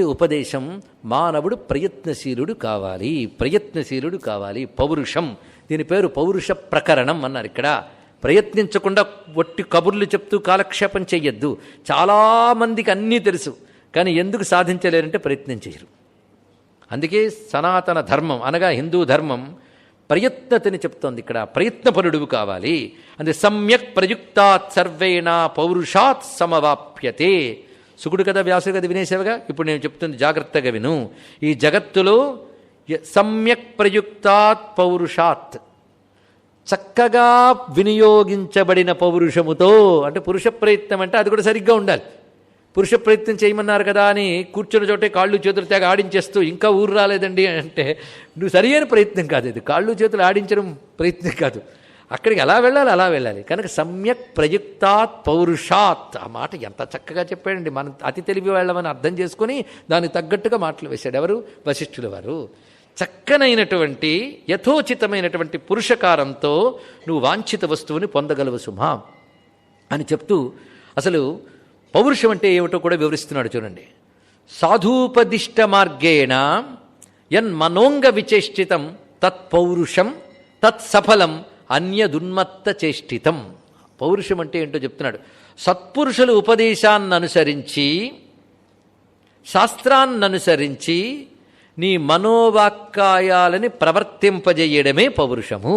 మొట్టమొదటి ఉపదేశం మానవుడు ప్రయత్నశీలుడు కావాలి. పౌరుషం, దీని పేరు పౌరుష ప్రకరణం అన్నారు. ఇక్కడ ప్రయత్నించకుండా ఒట్టి కబుర్లు చెప్తూ కాలక్షేపం చెయ్యొద్దు. చాలామందికి అన్నీ తెలుసు, కానీ ఎందుకు సాధించలేరంటే ప్రయత్నం చేయరు. అందుకే సనాతన ధర్మం అనగా హిందూ ధర్మం ప్రయత్నతని చెప్తోంది. ఇక్కడ ప్రయత్నపరుడు కావాలి. అంటే సమ్యక్ ప్రయుక్తాత్ సర్వేణ పౌరుషాత్ సమవాప్యతే. సుకుడు కదా, వ్యాసుడు కదా వినేసేవగా. ఇప్పుడు నేను చెప్తుంది జాగ్రత్తగా విను. ఈ జగత్తులో సమ్యక్ ప్రయుక్తాత్ పౌరుషాత్, చక్కగా వినియోగించబడిన పౌరుషముతో, అంటే పురుష ప్రయత్నం అంటే అది కూడా సరిగ్గా ఉండాలి. పురుష ప్రయత్నం చేయమన్నారు కదా అని కూర్చున్న చోటే కాళ్ళు చేతులు తెగ ఆడించేస్తూ ఇంకా ఊరు రాలేదండి అంటే నువ్వు సరి అయిన ప్రయత్నం కాదు. ఇది కాళ్ళు చేతులు ఆడించడం ప్రయత్నం కాదు. అక్కడికి ఎలా వెళ్ళాలి అలా వెళ్ళాలి. కనుక సమ్యక్ ప్రయుక్తాత్ పౌరుషాత్, ఆ మాట ఎంత చక్కగా చెప్పాడండి. మనం అతి తెలివి వెళ్ళమని అర్థం చేసుకుని దానికి తగ్గట్టుగా మాటలు వేశాడు. ఎవరు? వశిష్ఠుల వారు. చక్కనైనటువంటి యథోచితమైనటువంటి పురుషకారంతో నువ్వు వాంఛిత వస్తువుని పొందగలవు సుమా అని చెప్తూ అసలు పౌరుషం అంటే ఏమిటో కూడా వివరిస్తున్నాడు. చూడండి. సాధూపదిష్ట మార్గేణ యన్మనోంగ విచేష్టితం తత్పౌరుషం తత్సఫలం అన్యదున్మత్త చేష్టితం. పౌరుషం అంటే ఏంటో చెప్తున్నాడు. సత్పురుషుల ఉపదేశాన్ని అనుసరించి, శాస్త్రాన్ననుసరించి నీ మనోవాక్కాయాలని ప్రవర్తింపజేయడమే పౌరుషము.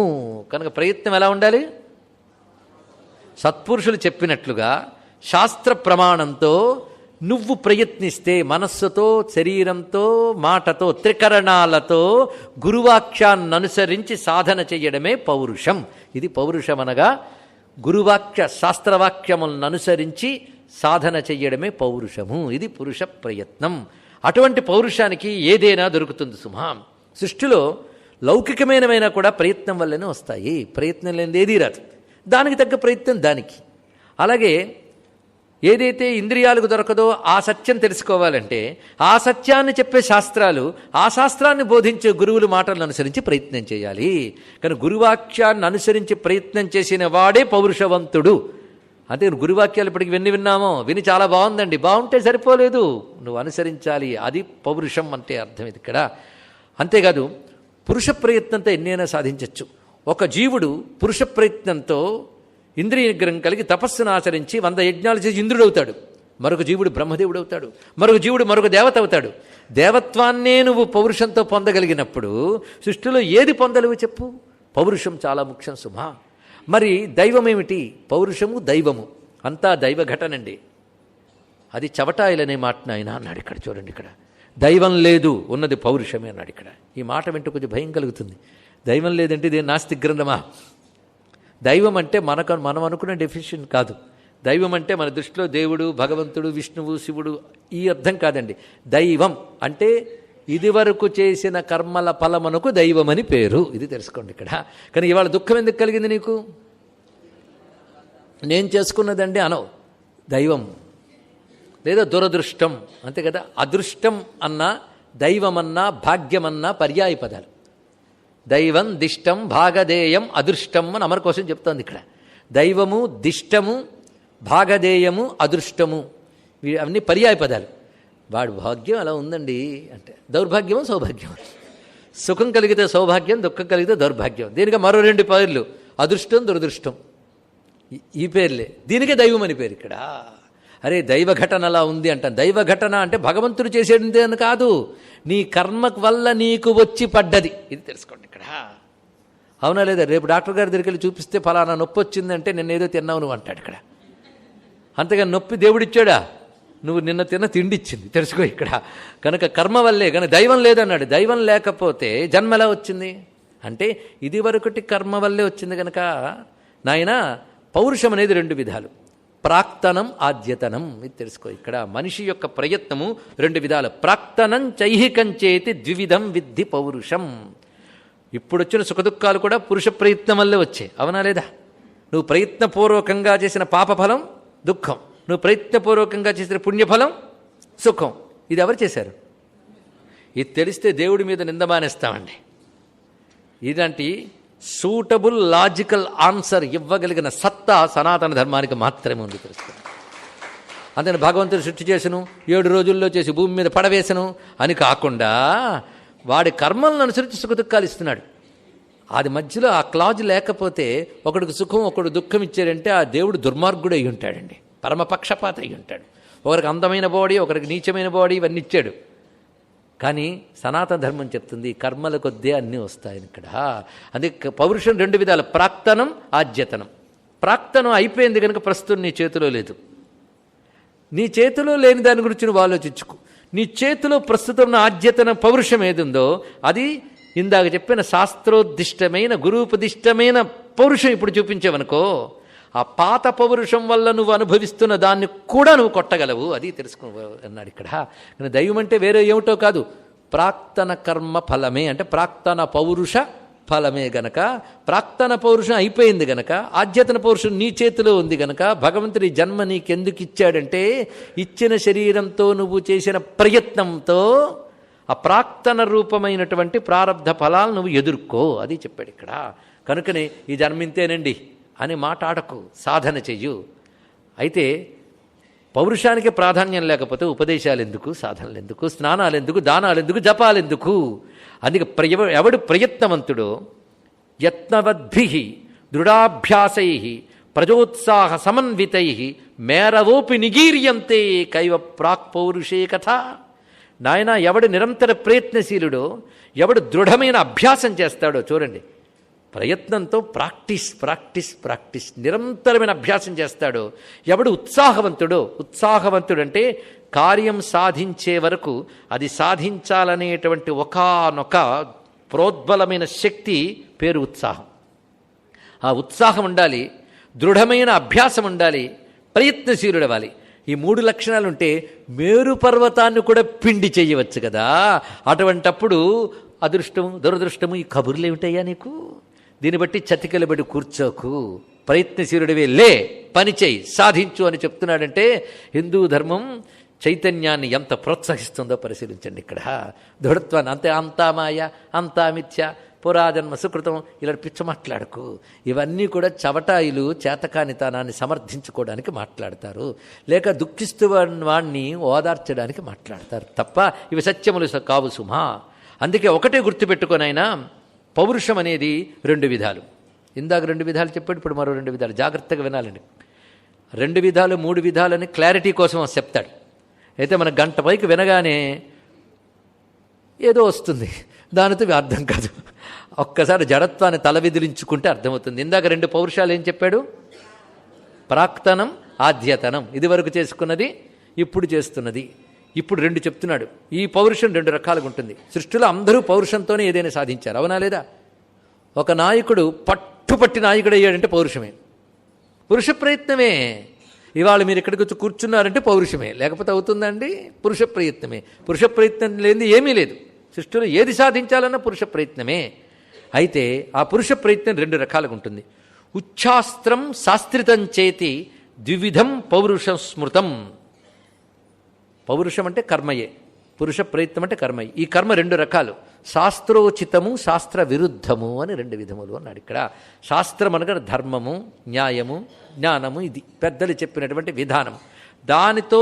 కనుక ప్రయత్నం ఎలా ఉండాలి? సత్పురుషులు చెప్పినట్లుగా శాస్త్ర ప్రమాణంతో నువ్వు ప్రయత్నిస్తే, మనస్సుతో, శరీరంతో, మాటతో, త్రికరణాలతో గురువాక్యాన్ని అనుసరించి సాధన చెయ్యడమే పౌరుషం. ఇది పౌరుషం అనగా గురువాక్య శాస్త్రవాక్యములను అనుసరించి సాధన చెయ్యడమే పౌరుషము. ఇది పురుష ప్రయత్నం. అటువంటి పౌరుషానికి ఏదైనా దొరుకుతుంది సుమా. సృష్టిలో లౌకికమైనవైనా కూడా ప్రయత్నం వల్లనే వస్తాయి. ప్రయత్నం లేనిది ఏదీ రాదు. దానికి తగ్గ ప్రయత్నం దానికి. అలాగే ఏదైతే ఇంద్రియాలకు దొరకదో ఆ సత్యం తెలుసుకోవాలంటే ఆ సత్యాన్ని చెప్పే శాస్త్రాలు, ఆ శాస్త్రాన్ని బోధించే గురువుల మాటలను అనుసరించి ప్రయత్నం చేయాలి. కానీ గురువాక్యాన్ని అనుసరించి ప్రయత్నం చేసిన వాడే పౌరుషవంతుడు. అంటే గురువాక్యాలు ఇప్పటికి విన్నామో, విని చాలా బాగుందండి, బాగుంటే సరిపోలేదు, నువ్వు అనుసరించాలి. అది పౌరుషం అంటే అర్థం ఇది ఇక్కడ. అంతేకాదు పురుష ప్రయత్నంతో ఎన్నైనా సాధించవచ్చు. ఒక జీవుడు పురుష ప్రయత్నంతో ఇంద్రియ నిగ్రహం కలిగి తపస్సును ఆచరించి 100 యజ్ఞాలు చేసి ఇంద్రుడవుతాడు. మరొక జీవుడు బ్రహ్మదేవుడు అవుతాడు. మరొక జీవుడు మరొక దేవత అవుతాడు. దేవత్వాన్నే నువ్వు పౌరుషంతో పొందగలిగినప్పుడు సృష్టిలో ఏది పొందలేవు చెప్పు? పౌరుషం చాలా ముఖ్యం సుమా. మరి దైవం ఏమిటి? పౌరుషము దైవము అంతా దైవ ఘటనండి. అది చవటాయిలనే మాట ఆయన అన్నాడు. ఇక్కడ చూడండి, ఇక్కడ దైవం లేదు, ఉన్నది పౌరుషమే అన్నాడు. ఇక్కడ ఈ మాట వింటూ కొంచెం భయం కలుగుతుంది. దైవం లేదంటే ఇది నాస్తిక గ్రంథమా? దైవం అంటే మనం అనుకున్న డెఫినేషన్ కాదు. దైవం అంటే మన దృష్టిలో దేవుడు, భగవంతుడు, విష్ణువు, శివుడు ఈ అర్థం కాదండి. దైవం అంటే ఇదివరకు చేసిన కర్మల ఫలమునకు దైవమని పేరు. ఇది తెలుసుకోండి ఇక్కడ. కానీ ఇవాళ దుఃఖం ఎందుకు కలిగింది నీకు? నేను చేసుకున్నదండి అనవు. దైవం లేదా దురదృష్టం, అంతే కదా. అదృష్టం అన్నా, దైవమన్నా, భాగ్యమన్నా పర్యాయ పదాలు. దైవం, దిష్టం, భాగదేయం, అదృష్టం అని అమర కోసం చెప్తోంది ఇక్కడ. దైవము, దిష్టము, భాగదేయము, అదృష్టము అవన్నీ పర్యాయ పదాలు. వాడు భాగ్యం అలా ఉందండి అంటే దౌర్భాగ్యము, సౌభాగ్యం. సుఖం కలిగితే సౌభాగ్యం, దుఃఖం కలిగితే దౌర్భాగ్యం. దీనికి మరో 2 పేర్లు, అదృష్టం, దురదృష్టం. ఈ పేర్లే. దీనికే దైవం అని పేరు ఇక్కడ. అరే దైవ ఘటన అలా ఉంది అంటాను. దైవ ఘటన అంటే భగవంతుడు చేసేది అని కాదు, నీ కర్మ వల్ల నీకు వచ్చి పడ్డది. ఇది తెలుసుకోండి ఇక్కడ. అవునా లేదా? రేపు డాక్టర్ గారి దగ్గరికి వెళ్ళి చూపిస్తే ఫలానా నొప్పి వచ్చిందంటే నిన్నేదో తిన్నావు నువ్వు అంటాడు ఇక్కడ. అంతగా నొప్పి దేవుడిచ్చాడా? నువ్వు నిన్న తిన్న తిండి ఇచ్చింది. తెలుసుకో ఇక్కడ. కనుక కర్మ వల్లే, కానీ దైవం లేదన్నాడు. దైవం లేకపోతే జన్మ ఎలా వచ్చింది అంటే ఇది వరకటి కర్మ వల్లే వచ్చింది. కనుక నాయన పౌరుషం అనేది 2 విధాలు, ప్రాక్తనం, ఆద్యతనం. ఇది తెలుసుకో ఇక్కడ. మనిషి యొక్క ప్రయత్నము 2 విధాలు. ప్రాక్తనం చైహికం చేతి ద్వివిధం విద్ధి పౌరుషం. ఇప్పుడొచ్చిన సుఖదుఖాలు కూడా పురుష ప్రయత్నం వల్లే వచ్చాయి. అవునా లేదా? నువ్వు ప్రయత్నపూర్వకంగా చేసిన పాపఫలం దుఃఖం, నువ్వు ప్రయత్నపూర్వకంగా చేసిన పుణ్యఫలం సుఖం. ఇది ఎవరు చేశారు? ఇది తెలిస్తే దేవుడి మీద నిందమానేస్తామండి. ఇలాంటి సూటబుల్ లాజికల్ ఆన్సర్ ఇవ్వగలిగిన సత్తా సనాతన ధర్మానికి మాత్రమే ఉంది. తెలుస్తుంది. అందుకని భగవంతుడు సృష్టి చేసను 7 రోజుల్లో చేసి భూమి మీద పడవేసను అని కాకుండా వాడి కర్మలను అనుసరించి సుఖదుఖాలు ఇస్తున్నాడు. అది మధ్యలో ఆ క్లాజ్ లేకపోతే ఒకడికి సుఖం ఒకడు దుఃఖం ఇచ్చారంటే ఆ దేవుడు దుర్మార్గుడు అయి ఉంటాడండి, పరమపక్షపాత అయి ఉంటాడు. ఒకరికి అందమైన బాడీ, ఒకరికి నీచమైన బాడీ, ఇవన్నీ ఇచ్చాడు. కానీ సనాతన ధర్మం చెప్తుంది కర్మల కొద్దే అన్నీ వస్తాయని ఇక్కడ. అందుకే పౌరుషం 2 విధాలు, ప్రాక్తనం, ఆద్యతనం. ప్రాక్తనం అయిపోయింది కనుక ప్రస్తుతం నీ చేతిలో లేదు. నీ చేతిలో లేని దాని గురించి నువ్వు ఆలోచించుకో. నీ చేతిలో ప్రస్తుతం ఉన్న ఆద్యతన పౌరుషం ఏదుందో అది ఇందాక చెప్పిన శాస్త్రోద్దిష్టమైన గురూపదిష్టమైన పౌరుషం ఇప్పుడు చూపించావనుకో, ఆ పాత పౌరుషం వల్ల నువ్వు అనుభవిస్తున్న దాన్ని కూడా నువ్వు కొట్టగలవు. అది తెలుసుకో అన్నాడు ఇక్కడ. దైవం అంటే వేరే ఏమిటో కాదు, ప్రాక్తన కర్మ ఫలమే, అంటే ప్రాక్తన పౌరుష ఫలమే గనక. ప్రాక్తన పౌరుషం అయిపోయింది గనక, ఆద్యతన పౌరుషం నీ చేతిలో ఉంది గనక భగవంతుడి జన్మ నీకెందుకు ఇచ్చాడంటే ఇచ్చిన శరీరంతో నువ్వు చేసిన ప్రయత్నంతో ఆ ప్రాక్తన రూపమైనటువంటి ప్రారబ్ధ ఫలాలు నువ్వు ఎదుర్కో. అది చెప్పాడు ఇక్కడ. కనుకనే ఈ జన్మింతేనండి అని మాట్లాడకు, సాధన చెయ్యు. అయితే పౌరుషానికి ప్రాధాన్యం లేకపోతే ఉపదేశాలు ఎందుకు, సాధనలు ఎందుకు, స్నానాలు ఎందుకు, దానాలు ఎందుకు, జపాలు ఎందుకు? అందుకే ఎవడు ప్రయత్నవంతుడో యత్నవద్భి దృఢాభ్యాసై ప్రజోత్సాహ సమన్వితై మేరవోపి నిగీర్యంతే కైవ ప్రాక్పౌరుషే కథ. నాయన ఎవడు నిరంతర ప్రయత్నశీలుడో, ఎవడు దృఢమైన అభ్యాసం చేస్తాడో, చూడండి ప్రయత్నంతో ప్రాక్టీస్ ప్రాక్టీస్ ప్రాక్టీస్ నిరంతరమైన అభ్యాసం చేస్తాడో, ఎవడు ఉత్సాహవంతుడంటే కార్యం సాధించే వరకు అది సాధించాలనేటువంటి ఒకానొక ప్రోద్బలమైన శక్తి పేరు ఉత్సాహం. ఆ ఉత్సాహం ఉండాలి, దృఢమైన అభ్యాసం ఉండాలి, ప్రయత్నశీలుడు అవ్వాలి. ఈ 3 లక్షణాలు ఉంటే మేరు పర్వతాన్ని కూడా పిండి చేయవచ్చు కదా. అటువంటప్పుడు అదృష్టము దురదృష్టము ఈ కబుర్లు ఏమిటయ్యా నీకు? దీన్ని బట్టి చతికిలబడి కూర్చోకు, ప్రయత్నశీలుడివే, లే, పని చేయి, సాధించు అని చెప్తున్నాడంటే హిందూ ధర్మం చైతన్యాన్ని ఎంత ప్రోత్సహిస్తుందో పరిశీలించండి ఇక్కడ. దృఢత్వాన్ని అంతా మాయ, అంతా మిథ్య, పురాజన్మ సుకృతం, ఇలా పిచ్చ మాట్లాడకు. ఇవన్నీ కూడా చవటాయిలు చేతకానితనాన్ని సమర్థించుకోవడానికి మాట్లాడతారు, లేక దుఃఖిస్తూ వాణ్ణి ఓదార్చడానికి మాట్లాడతారు తప్ప ఇవి సత్యములు కావు సుమా. అందుకే ఒకటే గుర్తుపెట్టుకొనైనా పౌరుషం అనేది 2 విధాలు. ఇందాక 2 విధాలు చెప్పాడు, ఇప్పుడు మరో 2 విధాలు. జాగ్రత్తగా వినాలండి. 2 విధాలు 3 విధాలని క్లారిటీ కోసం చెప్తాడు. అయితే మన గంట పైకి వినగానే ఏదో వస్తుంది, దానితో అర్థం కాదు. ఒక్కసారి జడత్వాన్ని తల విదిలించుకుంటే అర్థమవుతుంది. ఇందాక 2 పౌరుషాలు ఏం చెప్పాడు? ప్రాక్తనం, ఆద్యతనం. ఇది వరకు చేసుకున్నది, ఇప్పుడు చేస్తున్నది. ఇప్పుడు 2 చెప్తున్నాడు. ఈ పౌరుషం 2 రకాలుగా ఉంటుంది. సృష్టిలో అందరూ పౌరుషంతోనే ఏదైనా సాధించారు, అవునా లేదా? ఒక నాయకుడు పట్టుపట్టి నాయకుడు అయ్యాడంటే పౌరుషమే, పురుష ప్రయత్నమే. ఇవాళ మీరు ఇక్కడికి వచ్చి కూర్చున్నారంటే పౌరుషమే, లేకపోతే అవుతుందండి? పురుష ప్రయత్నమే. పురుష ప్రయత్నం లేనిది ఏమీ లేదు. సృష్టిలో ఏది సాధించాలన్నా పురుష ప్రయత్నమే. అయితే ఆ పురుష ప్రయత్నం 2 రకాలుగా ఉంటుంది. ఉచ్ఛాస్త్రం శాస్త్రితం చేతి ద్విధం పౌరుషం స్మృతం. పౌరుషం అంటే కర్మయే, పురుష ప్రయత్నం అంటే కర్మయే. ఈ కర్మ 2 రకాలు, శాస్త్రోచితము, శాస్త్ర విరుద్ధము అని 2 విధములు అన్నాడు ఇక్కడ. శాస్త్రం అనగా ధర్మము, న్యాయము, జ్ఞానము. ఇది పెద్దలు చెప్పినటువంటి విధానం. దానికి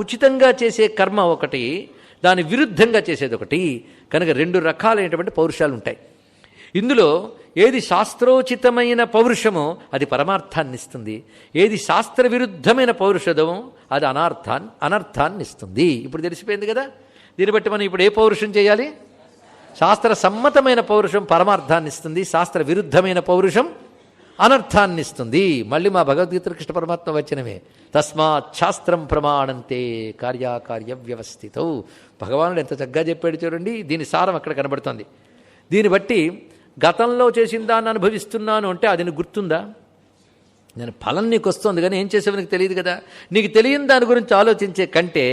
ఉచితంగా చేసే కర్మ ఒకటి, దాని విరుద్ధంగా చేసేది ఒకటి. కనుక 2 రకాలైనటువంటి పౌరుషాలు ఉంటాయి. ఇందులో ఏది శాస్త్రోచితమైన పౌరుషమో అది పరమార్థాన్ని ఇస్తుంది, ఏది శాస్త్ర విరుద్ధమైన పౌరుషదమో అది అనర్థాన్ని ఇస్తుంది. ఇప్పుడు తెలిసిపోయింది కదా. దీన్ని బట్టి మనం ఇప్పుడు ఏ పౌరుషం చేయాలి? శాస్త్ర సమ్మతమైన పౌరుషం పరమార్థాన్ని ఇస్తుంది, శాస్త్ర విరుద్ధమైన పౌరుషం అనర్థాన్ని ఇస్తుంది. మళ్ళీ మా భగవద్గీత కృష్ణ పరమాత్మ వచనమే, తస్మాత్ శాస్త్రం ప్రమాణంతే కార్యాకార్య వ్యవస్థితౌ. భగవానుడు ఎంత చక్కగా చెప్పాడు చూడండి. దీని సారం అక్కడ కనబడుతుంది. దీన్ని బట్టి గతంలో చేసిన దాన్ని అనుభవిస్తున్నాను అంటే అది నీకు గుర్తుందా? నేను ఫలం నీకు వస్తుంది కానీ ఏం చేసావు నీకు తెలియదు కదా. నీకు తెలియని దాని గురించి ఆలోచించే కంటే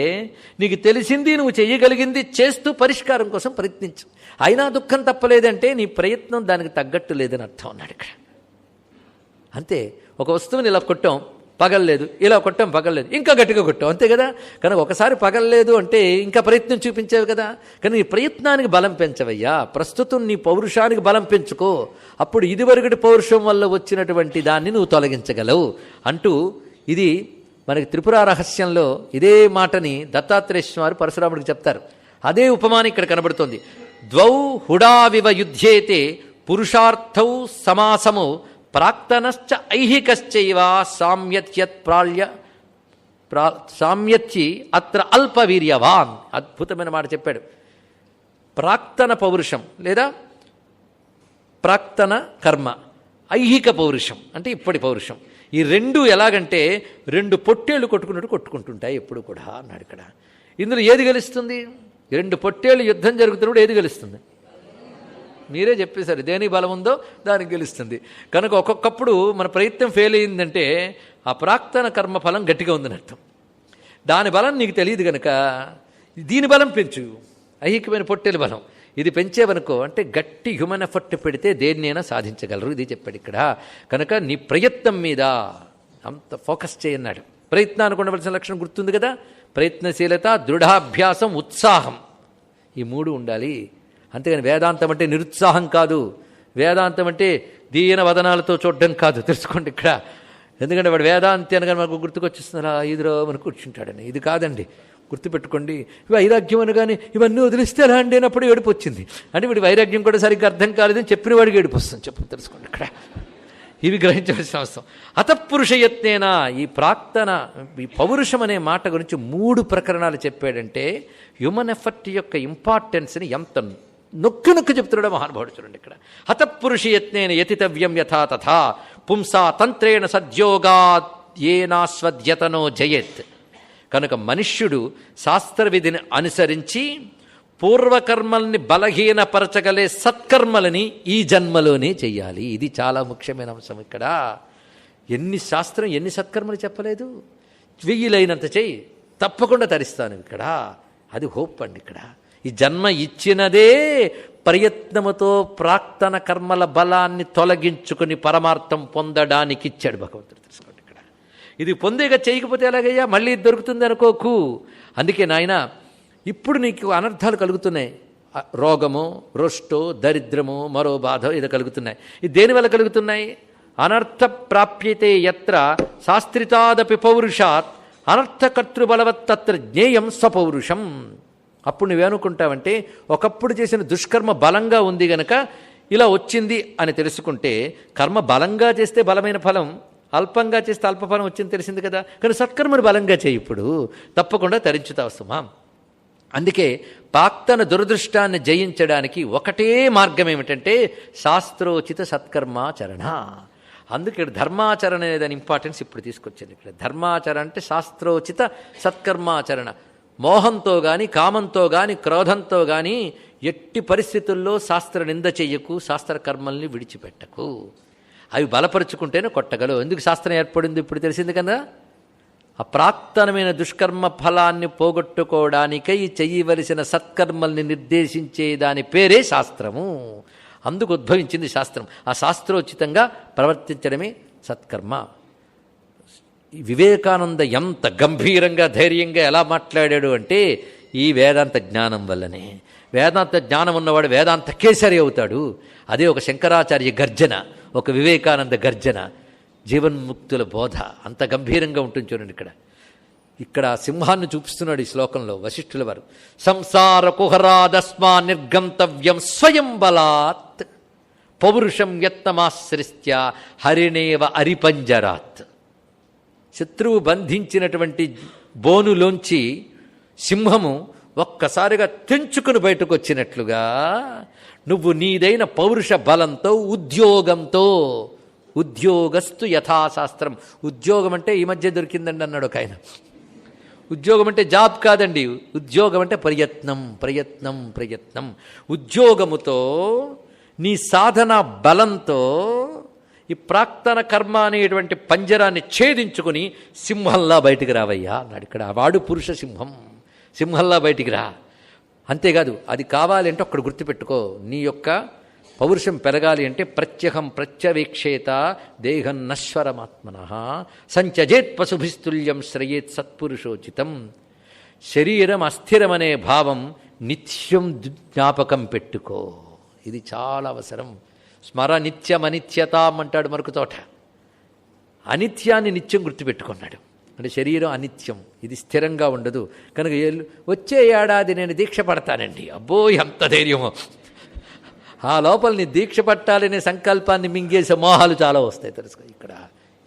నీకు తెలిసింది నువ్వు చేయగలిగింది చేస్తూ పరిష్కారం కోసం ప్రయత్నించు. అయినా దుఃఖం తప్పలేదంటే నీ ప్రయత్నం దానికి తగ్గట్టు లేదని అర్థం అన్నాడు ఇక్కడ. అంతే. ఒక వస్తువుని ఇలా కొట్టాం, పగలలేదు, ఇలా కొట్టాం, పగలలేదు, ఇంకా గట్టిగా కొట్టాం, అంతే కదా. కనుక ఒకసారి పగలలేదు అంటే ఇంకా ప్రయత్నం చూపించావు కదా. కానీ నీ ప్రయత్నానికి బలం పెంచవయ్యా. ప్రస్తుతం నీ పౌరుషానికి బలం పెంచుకో, అప్పుడు ఇదివరకటి పౌరుషం వల్ల వచ్చినటువంటి దాన్ని నువ్వు తొలగించగలవు అంటూ ఇది మనకి త్రిపుర రహస్యంలో ఇదే మాటని దత్తాత్రేయ స్వామి పరశురాముడికి చెప్తారు. అదే ఉపమానం ఇక్కడ కనబడుతోంది. ద్వౌ హుడావివ యుధ్యేతే పురుషార్థౌ సమాసము ప్రాక్తనశ్చ ఐహికశ్చైవ సామ్యత్యత్ సామ్యత్యి అత్ర అల్పవీర్యవాన్. అద్భుతమైన మాట చెప్పాడు. ప్రాక్తన పౌరుషం లేదా ప్రాక్తన కర్మ, ఐహిక పౌరుషం అంటే ఇప్పటి పౌరుషం. ఈ రెండు ఎలాగంటే రెండు పొట్టేళ్లు కొట్టుకున్నట్టు కొట్టుకుంటుంటాయి ఎప్పుడు కూడా అన్నాడు ఇక్కడ. ఇందులో ఏది గెలుస్తుంది? రెండు పొట్టేళ్లు యుద్ధం జరుగుతున్నప్పుడు ఏది గెలుస్తుంది? మీరే చెప్పేశారు, దేని బలం ఉందో దానికి గెలుస్తుంది. కనుక ఒక్కొక్కప్పుడు మన ప్రయత్నం ఫెయిల్ అయిందంటే ఆ ప్రాక్తన కర్మ ఫలం గట్టిగా ఉందని అర్థం. దాని బలం నీకు తెలియదు కనుక దీని బలం పెంచు, ఐహికమైన పొట్టేల బలం ఇది పెంచేవనుకో అంటే గట్టి హ్యూమన్ ఎఫర్ట్ పెడితే దేన్నైనా సాధించగలరు. ఇది చెప్పాడు ఇక్కడ. కనుక నీ ప్రయత్నం మీద అంత ఫోకస్ చేయన్నాడు. ప్రయత్నానికి ఉండవలసిన లక్షణం గుర్తుంది కదా, ప్రయత్నశీలత, దృఢాభ్యాసం, ఉత్సాహం, ఈ మూడు ఉండాలి. అంతేగాని వేదాంతం అంటే నిరుత్సాహం కాదు, వేదాంతం అంటే దీన వదనాలతో చూడడం కాదు. తెలుసుకోండి ఇక్కడ. ఎందుకంటే వాడు వేదాంతి అనగానే మనకు గుర్తుకొచ్చేస్తున్నా ఇదిరో మనకు కూర్చుంటాడని. ఇది కాదండి, గుర్తుపెట్టుకోండి. వైరాగ్యం అనగానే ఇవన్నీ వదిలిస్తే ఎలా అండి అన్నప్పుడు ఏడుపు వచ్చింది అంటే వీడి వైరాగ్యం కూడా సరిగ్గా అర్థం కాలేదని చెప్పిన వాడికి ఏడుపు వస్తుంది. చెప్పు, తెలుసుకోండి ఇక్కడ. ఇవి గ్రహించవలసిన అవసరం. అతఃపురుషయత్నేనా ఈ ప్రాక్తన ఈ పౌరుషం అనే మాట గురించి 3 ప్రకరణాలు చెప్పాడంటే హ్యూమన్ ఎఫర్ట్ యొక్క ఇంపార్టెన్స్ని ఎంత నొక్కి చెప్తున్నాడో మహానుభావుడు. చూడండి ఇక్కడ. హతఃపురుషయత్నేన యతితవ్యం యథా తథా పుంసా తంత్రేణ సద్యోగాత్ ఏనాస్వద్యతనో జయేత్. కనుక మనుష్యుడు శాస్త్రవిధిని అనుసరించి పూర్వకర్మల్ని బలహీనపరచగలే సత్కర్మలని ఈ జన్మలోనే చెయ్యాలి. ఇది చాలా ముఖ్యమైన అంశం ఇక్కడ. ఎన్ని శాస్త్రం ఎన్ని సత్కర్మలు చెప్పలేదు. 1000 చెయ్యి, తప్పకుండా తరిస్తాను ఇక్కడ. అది హోప్ అండి ఇక్కడ. ఈ జన్మ ఇచ్చినదే ప్రయత్నముతో ప్రాక్తన కర్మల బలాన్ని తొలగించుకుని పరమార్థం పొందడానికి ఇచ్చాడు భగవంతుడు. తెలుసుకోండి ఇక్కడ. ఇది పొందేగా చేయకపోతే ఎలాగయ్యా మళ్ళీ దొరుకుతుంది అనుకోకు. అందుకే నాయన ఇప్పుడు నీకు అనర్థాలు కలుగుతున్నాయి. రోగము, రోష్టో, దరిద్రము, మరో బాధ ఇది కలుగుతున్నాయి. ఇది దేనివల్ల కలుగుతున్నాయి? అనర్థ ప్రాప్యతే యత్ర శాస్త్రితాదపి పౌరుషాత్ అనర్థకర్తృబలవత్తత్ర జ్ఞేయం స్వపౌరుషం. అప్పుడు నువ్వేనుకుంటావంటే ఒకప్పుడు చేసిన దుష్కర్మ బలంగా ఉంది గనక ఇలా వచ్చింది అని తెలుసుకుంటే, కర్మ బలంగా చేస్తే బలమైన ఫలం, అల్పంగా చేస్తే అల్ప ఫలం వచ్చింది తెలిసింది కదా. కానీ సత్కర్మను బలంగా చేయి, ఇప్పుడు తప్పకుండా తరించుతావు సుమా. అందుకే ప్రాక్తన దురదృష్టాన్ని జయించడానికి ఒకటే మార్గం ఏమిటంటే శాస్త్రోచిత సత్కర్మాచరణ. అందుకే ధర్మాచరణ అనే దాని ఇంపార్టెన్స్ ఇప్పుడు తీసుకొచ్చింది ఇక్కడ. ధర్మాచరణ అంటే శాస్త్రోచిత సత్కర్మాచరణ. మోహంతో కానీ, కామంతో కానీ, క్రోధంతో కానీ ఎట్టి పరిస్థితుల్లో శాస్త్ర నింద చెయ్యకు, శాస్త్ర కర్మల్ని విడిచిపెట్టకు. అవి బలపరుచుకుంటేనే కొట్టగలవు. ఎందుకు శాస్త్రం ఏర్పడింది ఇప్పుడు తెలిసింది కదా. అప్రాక్తనమైన దుష్కర్మ ఫలాన్ని పోగొట్టుకోవడానికై చెయ్యవలసిన సత్కర్మల్ని నిర్దేశించే దాని పేరే శాస్త్రము. అందుకు ఉద్భవించింది శాస్త్రం. ఆ శాస్త్రోచితంగా ప్రవర్తించడమే సత్కర్మ. వివేకానంద ఎంత గంభీరంగా ధైర్యంగా ఎలా మాట్లాడాడు అంటే ఈ వేదాంత జ్ఞానం వల్లనే. వేదాంత జ్ఞానం ఉన్నవాడు వేదాంత కేసరి అవుతాడు. అదే ఒక శంకరాచార్య గర్జన, ఒక వివేకానంద గర్జన, జీవన్ముక్తుల బోధ అంత గంభీరంగా ఉంటుంది. చూడండి ఇక్కడ. ఇక్కడ సింహాన్ని చూపిస్తున్నాడు ఈ శ్లోకంలో వశిష్ఠుల వారు. సంసార కుహరాదస్మా నిర్గంతవ్యం స్వయం బలాత్ పౌరుషం యత్నమాశ్రిత్య హరిణేవ అరిపంజరాత్. శత్రువు బంధించినటువంటి బోనులోంచి సింహము ఒక్కసారిగా తెంచుకుని బయటకు వచ్చినట్లుగా నువ్వు నీదైన పౌరుష బలంతో, ఉద్యోగంతో, ఉద్యోగస్తు యథాశాస్త్రం. ఉద్యోగం అంటే ఈ మధ్య దొరికిందండి అన్నాడు ఒక ఆయన. ఉద్యోగం అంటే జాబ్ కాదండి, ఉద్యోగం అంటే ప్రయత్నం, ప్రయత్నం, ప్రయత్నం. ఉద్యోగముతో నీ సాధన బలంతో ఈ ప్రాక్తన కర్మ అనేటువంటి పంజరాన్ని ఛేదించుకుని సింహంలా బయటికి రావయ్యా అన్నాడు ఇక్కడ. వాడు పురుష సింహం, సింహంలా బయటికి రా. అంతేకాదు, అది కావాలంటే ఒక్కడ గుర్తుపెట్టుకో. నీ యొక్క పౌరుషం పెరగాలి అంటే ప్రత్యహం ప్రత్యవేక్షేత దేహం నశ్వరమాత్మన సంచజేత్ పశుభిస్తుల్యం శ్రయేత్ సత్పురుషోచితం. శరీరం అస్థిరమనే భావం నిత్యం జ్ఞాపకం పెట్టుకో. ఇది చాలా అవసరం. స్మర నిత్యం అనిత్యతాం అంటాడు మరొక చోట. అనిత్యాన్ని నిత్యం గుర్తుపెట్టుకున్నాడు. అంటే శరీరం అనిత్యం, ఇది స్థిరంగా ఉండదు. కనుక వచ్చే ఏడాది నేను దీక్ష పడతానండి. అబ్బో ఎంత ధైర్యమో! ఆ లోపల నీ దీక్ష పట్టాలనే సంకల్పాన్ని మింగేసే మోహాలు చాలా వస్తాయి. తెలుసుకో, ఇక్కడ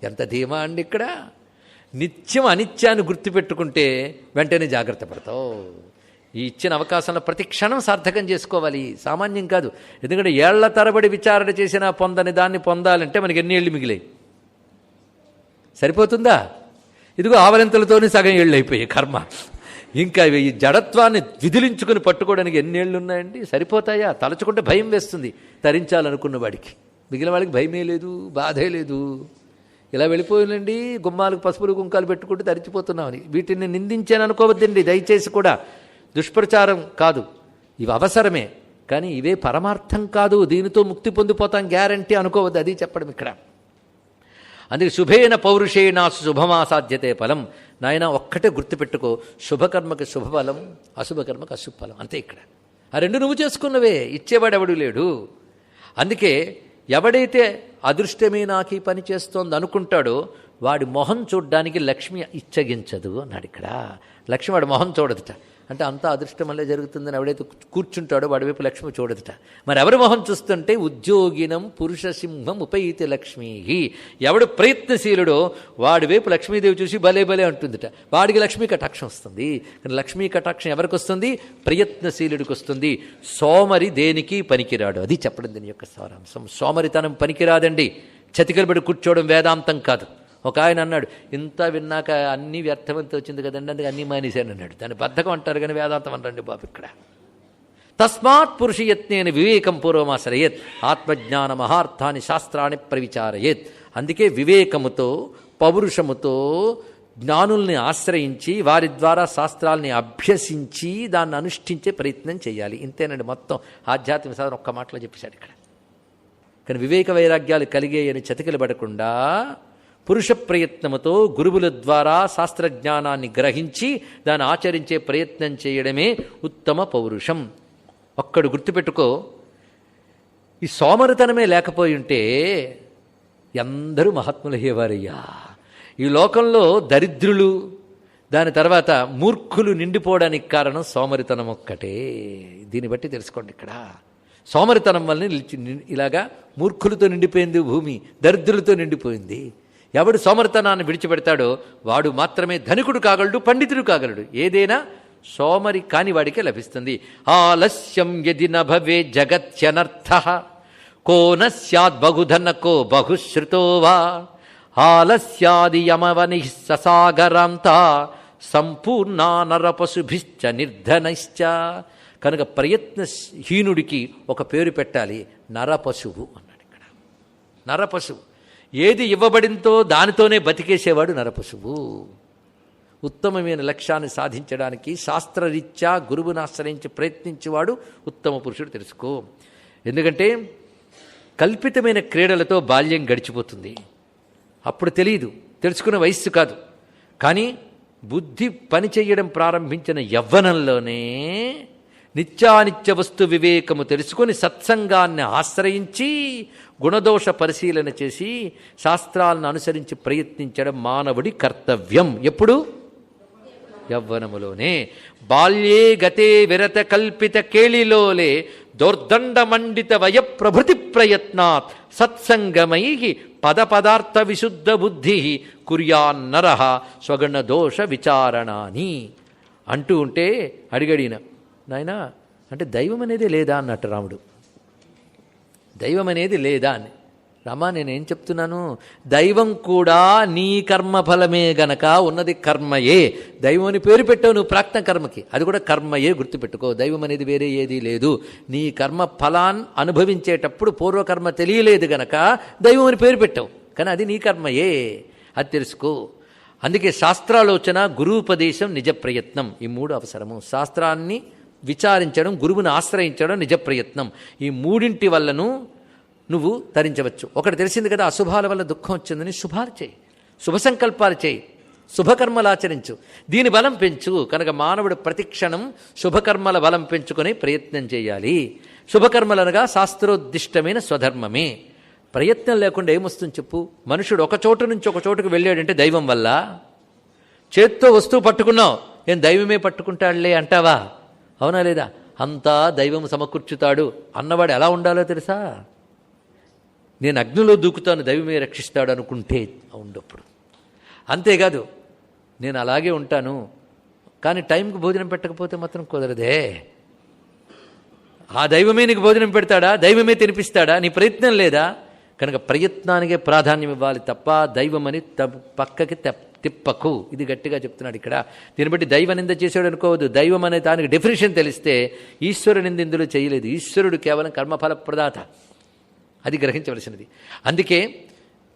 ఎంత ధీమా అండి. ఇక్కడ నిత్యం అనిత్యాన్ని గుర్తుపెట్టుకుంటే వెంటనే జాగ్రత్త పడతావు. ఈ ఇచ్చిన అవకాశంలో ప్రతి క్షణం సార్థకం చేసుకోవాలి, సామాన్యం కాదు. ఎందుకంటే ఏళ్ల తరబడి విచారణ చేసినా పొందని దాన్ని పొందాలంటే మనకి ఎన్ని ఏళ్ళు మిగిలాయి? సరిపోతుందా? ఇదిగో ఆవలింతలతోనే సగం ఏళ్ళు అయిపోయాయి కర్మ. ఇంకా ఈ జడత్వాన్ని విదిలించుకుని పట్టుకోవడానికి ఎన్ని ఏళ్ళు ఉన్నాయండి? సరిపోతాయా? తలచుకుంటే భయం వేస్తుంది తరించాలనుకున్న వాడికి. మిగిలిన వాడికి భయమే లేదు, బాధే లేదు. ఇలా వెళ్ళిపోయిందండి, గుమ్మాలకు పసుపులు కుంకాలు పెట్టుకుంటూ తరిచిపోతున్నామని. వీటిని నిందించాను అనుకోవద్దండి దయచేసి. కూడా దుష్ప్రచారం కాదు, ఇవి అవసరమే, కానీ ఇవే పరమార్థం కాదు. దీనితో ముక్తి పొందిపోతాం గ్యారంటీ అనుకోవద్దు, అది చెప్పడం ఇక్కడ. అందుకే శుభేన పౌరుషేణ శుభమాసాధ్యతే ఫలం. నాయన ఒక్కటే గుర్తుపెట్టుకో, శుభకర్మకి శుభఫలం, అశుభకర్మకి అశుభఫలం, అంతే. ఇక్కడ ఆ రెండు నువ్వు చేసుకున్నవే, ఇచ్చేవాడు ఎవడు లేడు. అందుకే ఎవడైతే అదృష్టమే నాకు ఈ పని చేస్తోంది అనుకుంటాడో వాడి మొహం చూడ్డానికి లక్ష్మి ఇచ్చగించదు అన్నాడు ఇక్కడ. లక్ష్మి వాడి మొహం చూడదుట. అంటే అంతా అదృష్టం వల్లే జరుగుతుందని ఎవడైతే కూర్చుంటాడో వాడి వైపు లక్ష్మి చూడదుట. మరి ఎవరి మొహం చూస్తుంటే ఉద్యోగినం పురుష సింహం ఉపైతి లక్ష్మీ. ఎవడు ప్రయత్నశీలుడో వాడి వైపు లక్ష్మీదేవి చూసి భలే భలే అంటుందిట. వాడికి లక్ష్మీ కటాక్షం వస్తుంది. కానీ లక్ష్మీ కటాక్షం ఎవరికి వస్తుంది? ప్రయత్నశీలుడికి వస్తుంది. సోమరి దేనికి పనికిరాడు, అది చెప్పడం దీని యొక్క సారాంశం. సోమరితనం పనికిరాదండి. చతికిలబడి కూర్చోవడం వేదాంతం కాదు. ఒక ఆయన అన్నాడు, ఇంత విన్నాక అన్నీ వ్యర్థమంతా వచ్చింది కదండి, అందుకే అన్నీ మానేశాను అన్నాడు. దాన్ని బద్ధకం అంటారు కానీ వేదాంతం అంటారండి బాబు ఇక్కడ. తస్మాత్ పురుషయత్నేన వివేకం పూర్వమాశ్రయేత్ ఆత్మజ్ఞాన మహార్థాన్ని శాస్త్రాన్ని ప్రవిచారయేత్. అందుకే వివేకముతో పౌరుషముతో జ్ఞానుల్ని ఆశ్రయించి వారి ద్వారా శాస్త్రాల్ని అభ్యసించి దాన్ని అనుష్ఠించే ప్రయత్నం చేయాలి. ఇంతేనండి మొత్తం ఆధ్యాత్మిక సాధన ఒక్క మాటలో చెప్పేశాడు ఇక్కడ. కానీ వివేక వైరాగ్యాలు కలిగేయని చతికిలు పడకుండా పురుష ప్రయత్నముతో గురువుల ద్వారా శాస్త్రజ్ఞానాన్ని గ్రహించి దాన్ని ఆచరించే ప్రయత్నం చేయడమే ఉత్తమ పౌరుషం. ఒక్కడు గుర్తుపెట్టుకో, ఈ సోమరితనమే లేకపోయి ఉంటే అందరూ మహాత్ములు అయ్యేవారయ్యా. ఈ లోకంలో దరిద్రులు, దాని తర్వాత మూర్ఖులు నిండిపోవడానికి కారణం సోమరితనం ఒక్కటే. దీన్ని బట్టి తెలుసుకోండి ఇక్కడ. సోమరితనం వల్ల ఇలాగా మూర్ఖులతో నిండిపోయింది భూమి, దరిద్రులతో నిండిపోయింది. ఎవడు సోమరితనాన్ని విడిచిపెడతాడో వాడు మాత్రమే ధనికుడు కాగలడు, పండితుడు కాగలడు. ఏదైనా సోమరి కాని వాడికే లభిస్తుంది. ఆలస్యం యది నభవే జగత్యనర్థ కో న స్యాద్ బహుధన కో బహుశ్రుతో వా ఆలస్యాది యమవని ససాగరాంత సంపూర్ణా నరపశుభిశ్చ నిర్ధనశ్చ. కనుక ప్రయత్నహీనుడికి ఒక పేరు పెట్టాలి, నరపశువు అన్నాడు ఇక్కడ. నరపశువు ఏది ఇవ్వబడిందో దానితోనే బతికేసేవాడు నరపశువు. ఉత్తమమైన లక్ష్యాన్ని సాధించడానికి శాస్త్రరీత్యా గురువుని ఆశ్రయించి ప్రయత్నించేవాడు ఉత్తమ పురుషుడు. తెలుసుకో, ఎందుకంటే కల్పితమైన క్రీడలతో బాల్యం గడిచిపోతుంది. అప్పుడు తెలియదు, తెలుసుకునే వయస్సు కాదు. కానీ బుద్ధి పని చెయ్యడం ప్రారంభించిన యవ్వనంలోనే నిత్యానిత్య వస్తు వివేకము తెలుసుకొని సత్సంగాన్ని ఆశ్రయించి గుణదోష పరిశీలన చేసి శాస్త్రాలను అనుసరించి ప్రయత్నించడం మానవుడి కర్తవ్యం. ఎప్పుడు? యవ్వనములోనే. బాల్యే గతే విరత కల్పిత కేళిలోలే దోర్దండ మండిత వయ ప్రభృతి ప్రయత్నాత్ సత్సంగమై పద పదార్థ విశుద్ధ బుద్ధి కుర్యాన్నరః స్వగణ దోష విచారణాని అంటూ ఉంటే అడిగడిన నాయనా, అంటే దైవం అనేది లేదా అన్నట్టు రాముడు. దైవం అనేది లేదా అని. రామా, నేనేం చెప్తున్నాను? దైవం కూడా నీ కర్మఫలమే గనక ఉన్నది కర్మయే. దైవం అని పేరు పెట్టావు నువ్వు ప్రాక్తన కర్మకి, అది కూడా కర్మయే. గుర్తుపెట్టుకో, దైవం అనేది వేరే ఏదీ లేదు. నీ కర్మ ఫలాన్ని అనుభవించేటప్పుడు పూర్వకర్మ తెలియలేదు గనక దైవం అని పేరు పెట్టావు, కానీ అది నీ కర్మయే, అది తెలుసుకో. అందుకే శాస్త్రాలోచన, గురూపదేశం, నిజ ప్రయత్నం, ఈ మూడు అవసరము. శాస్త్రాన్ని విచారించడం, గురువుని ఆశ్రయించడం నిజ ప్రయత్నం. ఈ మూడింటి వల్లను నువ్వు తరించవచ్చు. ఒకటి తెలిసింది కదా, అశుభాల వల్ల దుఃఖం వచ్చిందని శుభాలు చేయి, శుభ సంకల్పాలు చేయి, శుభకర్మలు ఆచరించు, దీని బలం పెంచు. కనుక మానవుడు ప్రతిక్షణం శుభకర్మల బలం పెంచుకునే ప్రయత్నం చేయాలి. శుభకర్మలనగా శాస్త్రోద్దిష్టమైన స్వధర్మమే. ప్రయత్నం లేకుండా ఏమొస్తుంది చెప్పు? మనుషుడు ఒక చోటు నుంచి ఒక చోటుకు వెళ్ళాడంటే దైవం వల్ల. చేత్తో వస్తువు పట్టుకున్నావు, ఏం దైవమే పట్టుకుంటాడులే అంటావా? అవునా లేదా? అంతా దైవం సమకూర్చుతాడు అన్నవాడు ఎలా ఉండాలో తెలుసా? నేను అగ్నిలో దూకుతాను, దైవమే రక్షిస్తాడు అనుకుంటే ఉండప్పుడు. అంతేకాదు నేను అలాగే ఉంటాను కానీ టైంకి భోజనం పెట్టకపోతే మాత్రం కుదరదే. ఆ దైవమే నీకు భోజనం పెడతాడా? దైవమే తినిపిస్తాడా? నీ ప్రయత్నం లేదా? కనుక ప్రయత్నానికే ప్రాధాన్యం ఇవ్వాలి తప్ప దైవమని పక్కకి తిప్పకు. ఇది గట్టిగా చెప్తున్నాడు ఇక్కడ. దీన్ని బట్టి దైవ నింద చేసాడు అనుకోవద్దు. దైవం అనే దానికి డెఫినేషన్ తెలిస్తే ఈశ్వరు నింద ఇందులో చేయలేదు. ఈశ్వరుడు కేవలం కర్మఫల ప్రదాత, అది గ్రహించవలసినది. అందుకే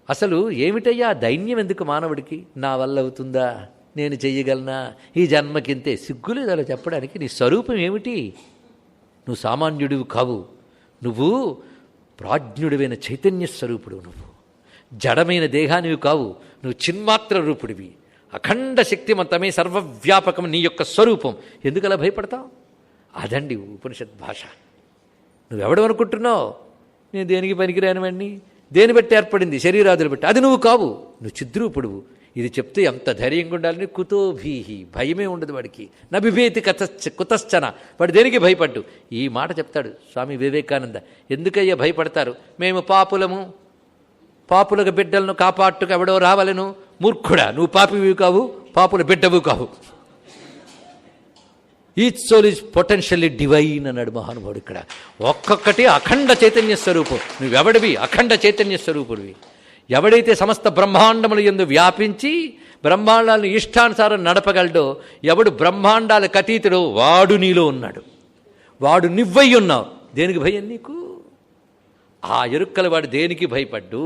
అసలు ఏమిటయ్యా దైన్యం ఎందుకు మానవుడికి? నా వల్ల అవుతుందా? నేను చెయ్యగలనా? ఈ జన్మకింతే. సిగ్గులేదు అలా చెప్పడానికి. నీ స్వరూపం ఏమిటి? నువ్వు సామాన్యుడివి కావు. నువ్వు ప్రాజ్ఞుడివైన చైతన్య స్వరూపుడు. నువ్వు జడమైన దేహానివి కావు. నువ్వు చిన్మాత్ర రూపుడివి. అఖండ శక్తిమంతమే సర్వవ్యాపకం నీ యొక్క స్వరూపం. ఎందుకు అలా భయపడతావు? అదండి ఉపనిషత్ భాష. నువ్వెవడం అనుకుంటున్నావు? నేను దేనికి పనికిరానివన్నీ, దేని బట్టి ఏర్పడింది? శరీరాదులు బట్టి. అది నువ్వు కావు. నువ్వు చిద్రూపుడువు. ఇది చెప్తే ఎంత ధైర్యంగా ఉండాలని. కుతోభీహి, భయమే ఉండదు వాడికి. నభిభేతి కుతశ్చన, వాడు దేనికి భయపడ్డు. ఈ మాట చెప్తాడు స్వామి వివేకానంద. ఎందుకయ్యా భయపడతారు? మేము పాపులకు బిడ్డలను కాపాట్టుకు ఎవడో రావాలను. మూర్ఖుడా, నువ్వు పాపివి కావు, పాపుల బిడ్డవు కావు. Each soul is potentially divine అన్నాడు మహానుభావుడు ఇక్కడ. ఒక్కొక్కటి అఖండ చైతన్య స్వరూపం. నువ్వెవడివి? అఖండ చైతన్య స్వరూపుడివి. ఎవడైతే సమస్త బ్రహ్మాండములు యందు వ్యాపించి బ్రహ్మాండాలను ఇష్టానుసారం నడపగలడో, ఎవడు బ్రహ్మాండాలకు అతీతుడో వాడు నీలో ఉన్నాడు. వాడు నువ్వై ఉన్నావు. దేనికి భయం నీకు? ఆ ఎరుక్కల వాడు దేనికి భయపడ్డు.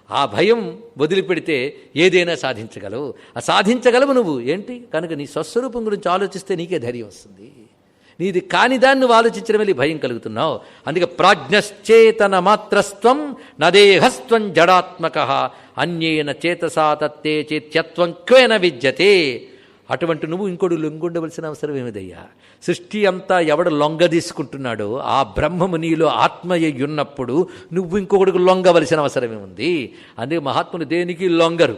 ఆ భయం వదిలిపెడితే ఏదైనా సాధించగలవు. ఆ సాధించగలవు నువ్వు. ఏంటి? కనుక నీ స్వస్వరూపం గురించి ఆలోచిస్తే నీకే ధైర్యం వస్తుంది. నీది కాని దాన్ని నువ్వు ఆలోచించడం వల్ల భయం కలుగుతున్నావు. అందుకే ప్రాజ్ఞశ్చేతన మాత్రస్త్వం నదేహస్త్వం జడాత్మక అన్యేన చేతసా తత్తే చేత్యత్వం క్వేన విద్యతే. అటువంటి నువ్వు ఇంకోడు లొంగుండవలసిన అవసరం ఏమిదయ్యా? సృష్టి అంతా ఎవడు లొంగ తీసుకుంటున్నాడో ఆ బ్రహ్మము నీలో ఆత్మయ్య ఉన్నప్పుడు నువ్వు ఇంకొకడికి లొంగవలసిన అవసరం ఏముంది? అందుకే మహాత్ములు దేనికి లొంగరు.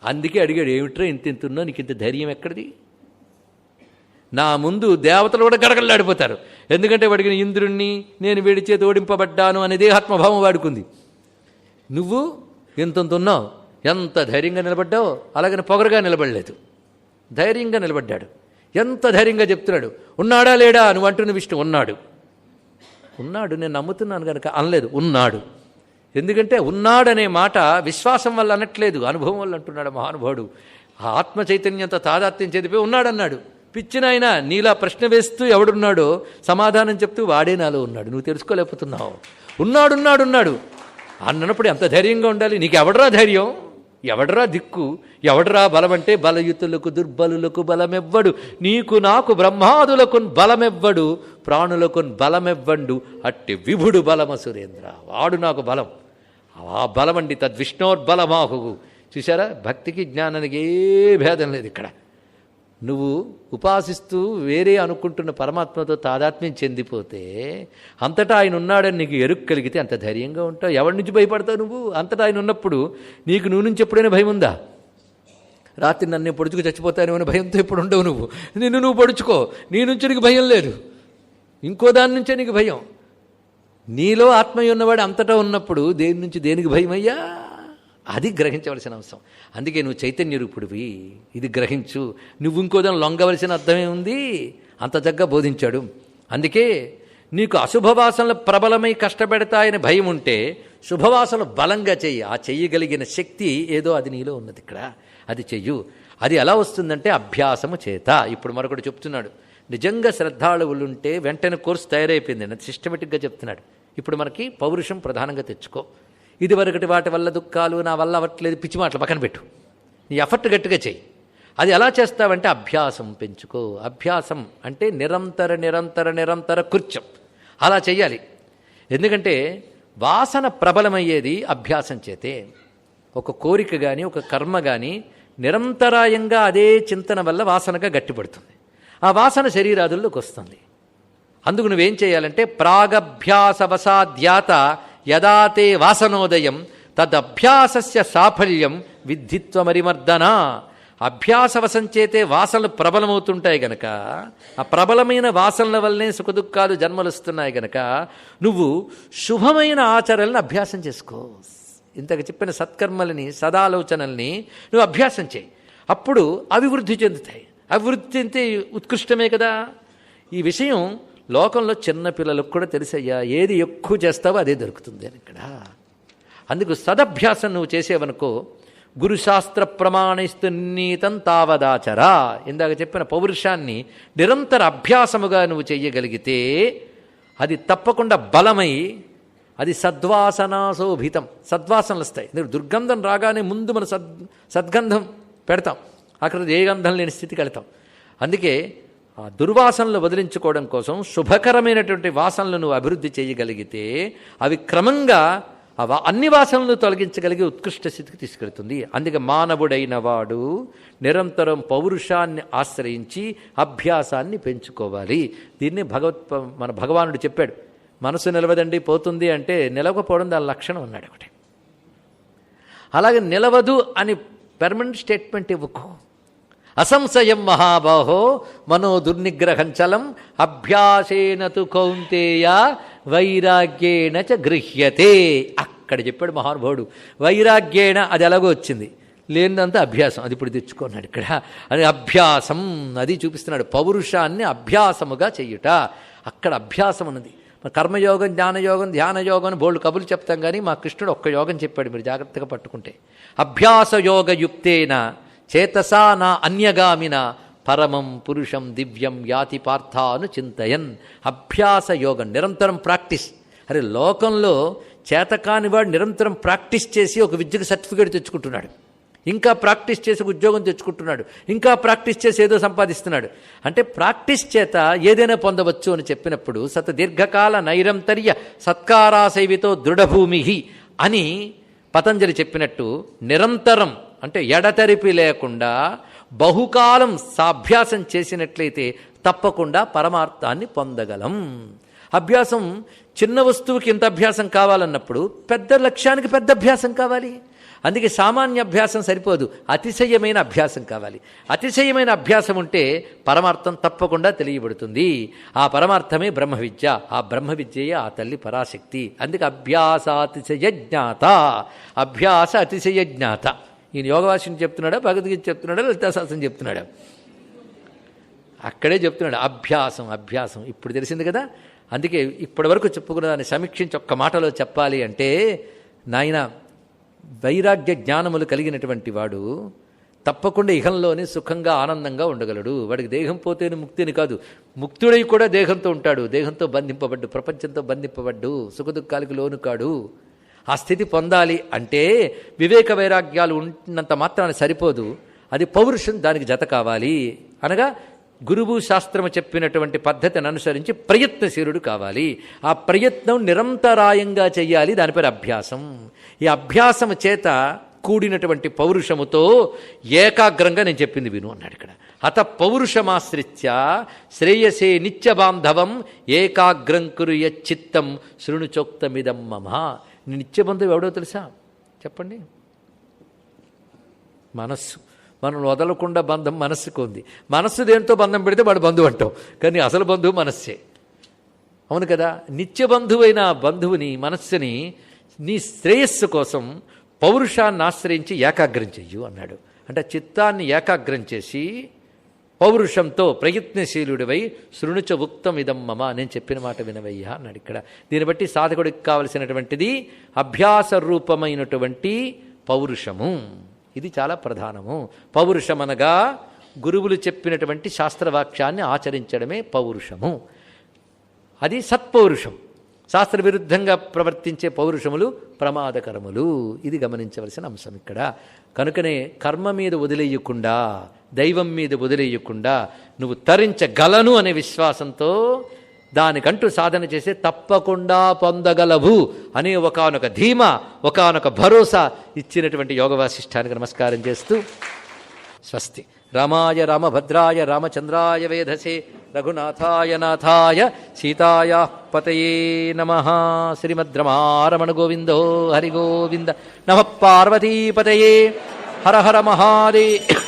అందుకే అడిగాడు, ఏమిట్రా ఇంతింతున్నా నీకు ఇంత ధైర్యం ఎక్కడిది? నా ముందు దేవతలు కూడా గడగడలాడిపోతారు. ఎందుకంటే వాడికి ఇంద్రుణ్ణి నేను వీడి చేతి ఓడింపబడ్డాను అనేది ఆత్మభావం వాడుకుంది. నువ్వు ఎంతున్నావు, ఎంత ధైర్యంగా నిలబడ్డావు. అలాగని పొగరుగా నిలబడలేదు, ధైర్యంగా నిలబడ్డాడు. ఎంత ధైర్యంగా చెప్తున్నాడు. ఉన్నాడా లేడా నువ్వు అంటున్న విష్ణు ఉన్నాడు. ఉన్నాడు నేను నమ్ముతున్నాను కనుక అనలేదు, ఉన్నాడు. ఎందుకంటే ఉన్నాడనే మాట విశ్వాసం వల్ల అనట్లేదు, అనుభవం వల్ల అంటున్నాడు మహానుభావుడు. ఆ ఆత్మ చైతన్యంతో తాదాత్మ్యం చెదిపి ఉన్నాడన్నాడు. పిచ్చినాయన నీలా ప్రశ్న వేస్తూ ఎవడున్నాడో సమాధానం చెప్తూ వాడే నాలో ఉన్నాడు. నువ్వు తెలుసుకోలేకపోతున్నావు. ఉన్నాడు అన్నప్పుడు ఎంత ధైర్యంగా ఉండాలి. నీకు ఎవడరా ధైర్యం? ఎవడరా దిక్కు? ఎవడరా బలమంటే బలయుతులకు దుర్బలులకు బలమెవ్వడు, నీకు నాకు బ్రహ్మాదులకు బలమెవ్వడు, ప్రాణులకు బలమెవ్వండు, అట్టి విభుడు బలమ సురేంద్ర. వాడు నాకు బలం. ఆ బలమండి తద్విష్ణోర్బలమాహు. చూసారా, భక్తికి జ్ఞానానికి ఏ భేదం లేదు ఇక్కడ. నువ్వు ఉపాసిస్తూ వేరే అనుకుంటున్న పరమాత్మతో తాదాత్మ్యం చెందిపోతే అంతటా ఆయన ఉన్నాడని నీకు ఎరుకు కలిగితే అంత ధైర్యంగా ఉంటావు. ఎవరి నుంచి భయపడతావు నువ్వు? అంతటా ఆయన ఉన్నప్పుడు నీకు నువ్వు నుంచి ఎప్పుడైనా భయం ఉందా? రాత్రి నన్ను పొడుచుకు చచ్చిపోతాను అని భయంతో ఎప్పుడు ఉండవు. నిన్ను నువ్వు పొడుచుకో, నీ నుంచి నీకు భయం లేదు, ఇంకో దాని నుంచే నీకు భయం. నీలో ఆత్మయ్య ఉన్నవాడు అంతటా ఉన్నప్పుడు దేని నుంచి దేనికి భయమయ్యా? అది గ్రహించవలసిన అంశం. అందుకే నువ్వు చైతన్య రూపుడివి, ఇది గ్రహించు. నువ్వు ఇంకోదాన్ని లొంగవలసిన అర్థమే ఉంది. అంత చక్కగా బోధించాడు. అందుకే నీకు అశుభవాసనలు ప్రబలమై కష్టపెడతాయని భయం ఉంటే శుభవాసనలు బలంగా చెయ్యి. ఆ చెయ్యగలిగిన శక్తి ఏదో అది నీలో ఉన్నది. ఇక్కడ అది చెయ్యు. అది ఎలా వస్తుందంటే అభ్యాసము చేత. ఇప్పుడు మరొకటి చెప్తున్నాడు. నిజంగా శ్రద్ధాళువులుంటే వెంటనే కోర్సు తయారైపోయింది, అది సిస్టమేటిక్గా చెప్తున్నాడు. ఇప్పుడు మనకి పౌరుషం ప్రధానంగా తెచ్చుకో. ఇదివరకటి వాటి వల్ల దుఃఖాలు, నా వల్ల అవ్వట్లేదు, పిచ్చి మాటలు పక్కన పెట్టు. నీ ఎఫర్ట్ గట్టిగా చెయ్యి. అది ఎలా చేస్తావంటే అభ్యాసం పెంచుకో. అభ్యాసం అంటే నిరంతర కృత్యం. అలా చెయ్యాలి. ఎందుకంటే వాసన ప్రబలమయ్యేది అభ్యాసం చేతే. ఒక కోరిక కానీ ఒక కర్మ కానీ నిరంతరాయంగా అదే చింతన వల్ల వాసనగా గట్టిపడుతుంది. ఆ వాసన శరీరాదుల్లోకి వస్తుంది. అందుకు నువ్వేం చేయాలంటే ప్రాగభ్యాసవసాద్యాత యదాతే వాసనోదయం తదభ్యాసస్య సాఫల్యం విద్ధిత్వమరిమర్దన. అభ్యాసవశం చేతే వాసనలు ప్రబలమవుతుంటాయి గనక ఆ ప్రబలమైన వాసనల వల్లనే సుఖదుఖాలు జన్మలు వస్తున్నాయి గనక నువ్వు శుభమైన ఆచరణలను అభ్యాసం చేసుకో. ఇంతకు చెప్పిన సత్కర్మలని సదాలోచనల్ని నువ్వు అభ్యాసం చేయి. అప్పుడు అభివృద్ధి చెందుతాయి. అభివృద్ధి చెందితే ఉత్కృష్టమే కదా. ఈ విషయం లోకంలో చిన్నపిల్లలకు కూడా తెలుసయ్యా. ఏది ఎక్కువ చేస్తావో అదే దొరుకుతుంది అని ఇక్కడ. అందుకు సదభ్యాసం నువ్వు చేసేవనుకో గురుశాస్త్ర ప్రమాణిస్తున్నీతం తావదాచరా. ఇందాక చెప్పిన పౌరుషాన్ని నిరంతర అభ్యాసముగా నువ్వు చెయ్యగలిగితే అది తప్పకుండా బలమై అది సద్వాసనాశోభితం. సద్వాసనలు వస్తాయి. మీరు దుర్గంధం రాగానే ముందు మన సద్గంధం పెడతాం, అక్కడ ఏ గంధం లేని స్థితికి వెళ్తాం. అందుకే ఆ దుర్వాసనలు వదిలించుకోవడం కోసం శుభకరమైనటువంటి వాసనలు నువ్వు అభివృద్ధి చేయగలిగితే అవి క్రమంగా అన్ని వాసనలను తొలగించగలిగే ఉత్కృష్ట స్థితికి తీసుకెళ్తుంది. అందుకే మానవుడైన వాడు నిరంతరం పౌరుషాన్ని ఆశ్రయించి అభ్యాసాన్ని పెంచుకోవాలి. దీన్ని మన భగవానుడు చెప్పాడు. మనసు నిలవదండి పోతుంది అంటే నిలవకపోవడం దాని లక్షణం అన్నాడు ఒకటి. అలాగే నిలవదు అని పెర్మనెంట్ స్టేట్మెంట్ ఇవ్వకు. అసంశయం మహాబాహో మనో దుర్నిగ్రహంచలం అభ్యాసేన తు కౌంతేయ వైరాగ్యేణ చ గృహ్యతే. అక్కడ చెప్పాడు మహానుభావుడు. వైరాగ్యేణ అది ఎలాగో వచ్చింది, లేనిదంతా అభ్యాసం. అది ఇప్పుడు తెచ్చుకున్నాడు ఇక్కడ. అది అభ్యాసం, అది చూపిస్తున్నాడు. పౌరుషాన్ని అభ్యాసముగా చెయ్యుట. అక్కడ అభ్యాసం ఉన్నది. కర్మయోగం, జ్ఞానయోగం, ధ్యానయోగం అని బోల్డ్ కబుర్లు చెప్తాం, కానీ మా కృష్ణుడు ఒక్క యోగం చెప్పాడు, మీరు జాగ్రత్తగా పట్టుకుంటే. అభ్యాసయోగయుక్తేన చేతసా నా అన్యగామిన పరమం పురుషం దివ్యం యాతి పార్థాను చింతయన్. అభ్యాస యోగం, నిరంతరం ప్రాక్టీస్. అరే లోకంలో చేతకాని వాడు నిరంతరం ప్రాక్టీస్ చేసి ఒక విద్యకు సర్టిఫికేట్ తెచ్చుకుంటున్నాడు, ఇంకా ప్రాక్టీస్ చేసి ఉద్యోగం తెచ్చుకుంటున్నాడు, ఇంకా ప్రాక్టీస్ చేసి ఏదో సంపాదిస్తున్నాడు. అంటే ప్రాక్టీస్ చేత ఏదైనా పొందవచ్చు అని చెప్పినప్పుడు సత దీర్ఘకాల నైరంతర్య సత్కారాశైవితో దృఢభూమి అని పతంజలి చెప్పినట్టు నిరంతరం అంటే ఎడతెరిపి లేకుండా బహుకాలం సాభ్యాసం చేసినట్లయితే తప్పకుండా పరమార్థాన్ని పొందగలం. అభ్యాసం చిన్న వస్తువుకి ఇంత అభ్యాసం కావాలన్నప్పుడు పెద్ద లక్ష్యానికి పెద్ద అభ్యాసం కావాలి. అందుకే సామాన్య అభ్యాసం సరిపోదు, అతిశయమైన అభ్యాసం కావాలి. అతిశయమైన అభ్యాసం ఉంటే పరమార్థం తప్పకుండా తెలియబడుతుంది. ఆ పరమార్థమే బ్రహ్మ విద్య. ఆ బ్రహ్మ విద్యయే ఆ తల్లి పరాశక్తి. అందుకే అభ్యాసాతిశయ జ్ఞాత, అభ్యాస అతిశయ జ్ఞాత. ఈయన యోగవాసిని చెప్తున్నాడా, భగవద్గీత చెప్తున్నాడా, లలితాశాస్త్రం చెప్తున్నాడా? అక్కడే చెప్తున్నాడు అభ్యాసం. అభ్యాసం ఇప్పుడు తెలిసింది కదా. అందుకే ఇప్పటి వరకు చెప్పుకున్న దాన్ని సమీక్షించి ఒక్క మాటలో చెప్పాలి అంటే, నాయన వైరాగ్య జ్ఞానములు కలిగినటువంటి వాడు తప్పకుండా ఇహంలోనే సుఖంగా ఆనందంగా ఉండగలడు. వాడికి దేహం పోతేనే ముక్తిని కాదు, ముక్తుడై కూడా దేహంతో ఉంటాడు. దేహంతో బంధింపబడ్డు, ప్రపంచంతో బంధింపబడ్డు, సుఖదుఖాలకు లోను కాడు. ఆ స్థితి పొందాలి అంటే వివేక వైరాగ్యాలు ఉన్నంత మాత్రాన సరిపోదు, అది పౌరుషం దానికి జత కావాలి. అనగా గురువు శాస్త్రము చెప్పినటువంటి పద్ధతిని అనుసరించి ప్రయత్నశీలుడు కావాలి. ఆ ప్రయత్నం నిరంతరాయంగా చెయ్యాలి, దాని పేరు అభ్యాసం. ఈ అభ్యాసము చేత కూడినటువంటి పౌరుషముతో ఏకాగ్రంగా నేను చెప్పింది విను అన్నాడు ఇక్కడ. అత పౌరుషమాశ్రిత్య శ్రేయసే నిత్యబాంధవం ఏకాగ్రం కురు యచ్చిత్తం శృణుచోక్తమిదం మమ. నిత్యబంధువు ఎవడో తెలుసా చెప్పండి? మనస్సు. మనం వదలకుండా బంధం మనస్సుకు ఉంది. మనస్సు దేంతో బంధం పెడితే వాడు బంధువు అంటాం, కానీ అసలు బంధువు మనస్సే. అవును కదా. నిత్యబంధువైన బంధువుని, మనస్సుని నీ శ్రేయస్సు కోసం పౌరుషాన్ని ఆశ్రయించి ఏకాగ్రం చెయ్యు అన్నాడు. అంటే చిత్తాన్ని ఏకాగ్రం చేసి పౌరుషంతో ప్రయత్నశీలుడివై శృణుచ ఉక్తం ఇదం మమ, నేను చెప్పిన మాట వినవయ్యా అన్నాడు ఇక్కడ. దీన్ని బట్టి సాధకుడికి కావలసినటువంటిది అభ్యాస రూపమైనటువంటి పౌరుషము. ఇది చాలా ప్రధానము. పౌరుషమనగా గురువులు చెప్పినటువంటి శాస్త్రవాక్యాన్ని ఆచరించడమే పౌరుషము. అది సత్పౌరుషం. శాస్త్ర విరుద్ధంగా ప్రవర్తించే పౌరుషములు ప్రమాదకరములు. ఇది గమనించవలసిన అంశం ఇక్కడ. కనుకనే కర్మ మీద వదిలేయకుండా, దైవం మీద వదిలేయకుండా నువ్వు తరించగలను అనే విశ్వాసంతో దానికంటూ సాధన చేసే తప్పకుండా పొందగలవు అనే ఒకానొక ధీమా, ఒకానొక భరోసా ఇచ్చినటువంటి యోగ వాసిష్ఠానికి నమస్కారం చేస్తూ స్వస్తి. రామాయ రామభద్రాయ రామచంద్రాయ వేధసే రఘునాథాయ నాథాయ సీతాయా పతయే నమః. శ్రీమద్రమారమణ గోవిందో హరి గోవింద. నమః పార్వతీపతయే. హర హర మహాదేవ.